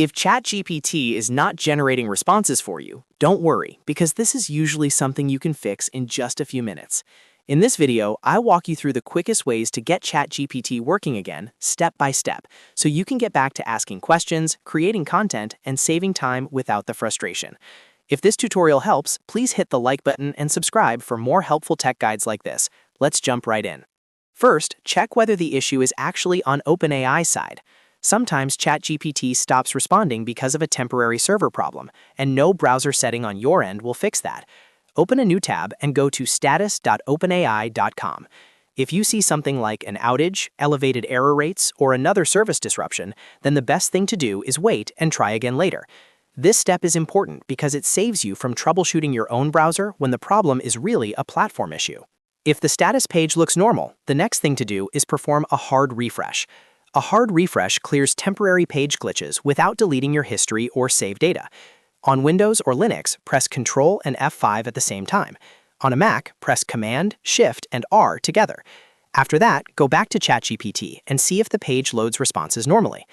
If ChatGPT is not generating responses for you, don't worry, because this is usually something you can fix in just a few minutes. In this video, I walk you through the quickest ways to get ChatGPT working again, step by step, so you can get back to asking questions, creating content, and saving time without the frustration. If this tutorial helps, please hit the like button and subscribe for more helpful tech guides like this. Let's jump right in. First, check whether the issue is actually on OpenAI's side. Sometimes ChatGPT stops responding because of a temporary server problem, and no browser setting on your end will fix that. Open a new tab and go to status.openai.com. If you see something like an outage, elevated error rates, or another service disruption, then the best thing to do is wait and try again later. This step is important because it saves you from troubleshooting your own browser when the problem is really a platform issue. If the status page looks normal, the next thing to do is perform a hard refresh. A hard refresh clears temporary page glitches without deleting your history or save data. On Windows or Linux, press Ctrl and F5 at the same time. On a Mac, press Command, Shift, and R together. After that, go back to ChatGPT and see if the page loads responses normally.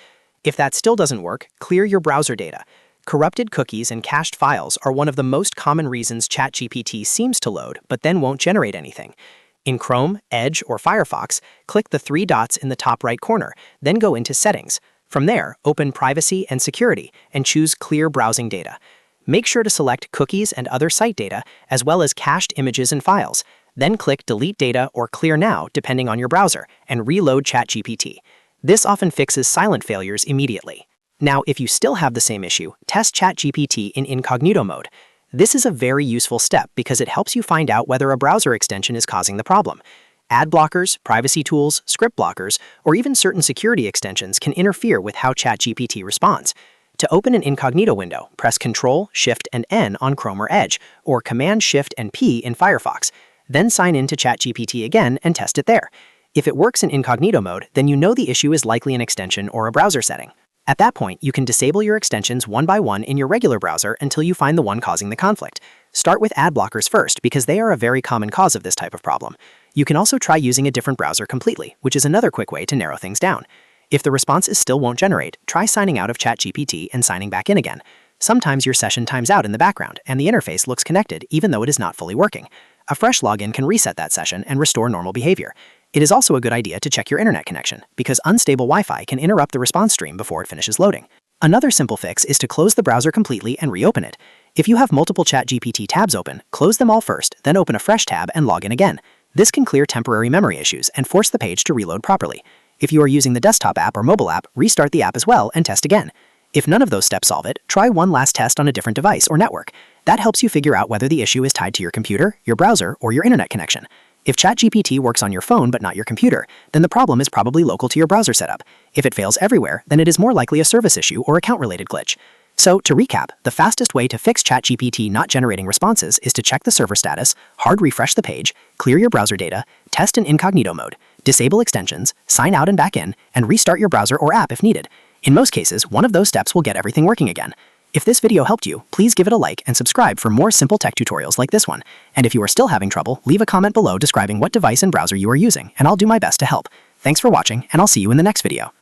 If that still doesn't work, clear your browser data. Corrupted cookies and cached files are one of the most common reasons ChatGPT seems to load but then won't generate anything. In Chrome, Edge, or Firefox, click the three dots in the top right corner, then go into Settings. From there, open Privacy and Security and choose Clear Browsing Data. Make sure to select cookies and other site data, as well as cached images and files. Then click Delete Data or Clear Now, depending on your browser, and reload ChatGPT. This often fixes silent failures immediately. Now, if you still have the same issue, test ChatGPT in Incognito mode. This is a very useful step because it helps you find out whether a browser extension is causing the problem. Ad blockers, privacy tools, script blockers, or even certain security extensions can interfere with how ChatGPT responds. To open an Incognito window, press Ctrl, Shift, and N on Chrome or Edge, or Command, Shift, and P in Firefox. Then sign in to ChatGPT again and test it there. If it works in Incognito mode, then you know the issue is likely an extension or a browser setting. At that point, you can disable your extensions one by one in your regular browser until you find the one causing the conflict. Start with ad blockers first because they are a very common cause of this type of problem. You can also try using a different browser completely, which is another quick way to narrow things down. If the responses still won't generate, try signing out of ChatGPT and signing back in again. Sometimes your session times out in the background and the interface looks connected even though it is not fully working. A fresh login can reset that session and restore normal behavior. It is also a good idea to check your internet connection, because unstable Wi-Fi can interrupt the response stream before it finishes loading. Another simple fix is to close the browser completely and reopen it. If you have multiple ChatGPT tabs open, close them all first, then open a fresh tab and log in again. This can clear temporary memory issues and force the page to reload properly. If you are using the desktop app or mobile app, restart the app as well and test again. If none of those steps solve it, try one last test on a different device or network. That helps you figure out whether the issue is tied to your computer, your browser, or your internet connection. If ChatGPT works on your phone but not your computer, then the problem is probably local to your browser setup. If it fails everywhere, then it is more likely a service issue or account-related glitch. So, to recap, the fastest way to fix ChatGPT not generating responses is to check the server status, hard refresh the page, clear your browser data, test in Incognito mode, disable extensions, sign out and back in, and restart your browser or app if needed. In most cases, one of those steps will get everything working again. If this video helped you, please give it a like and subscribe for more simple tech tutorials like this one. And if you are still having trouble, leave a comment below describing what device and browser you are using, and I'll do my best to help. Thanks for watching, and I'll see you in the next video.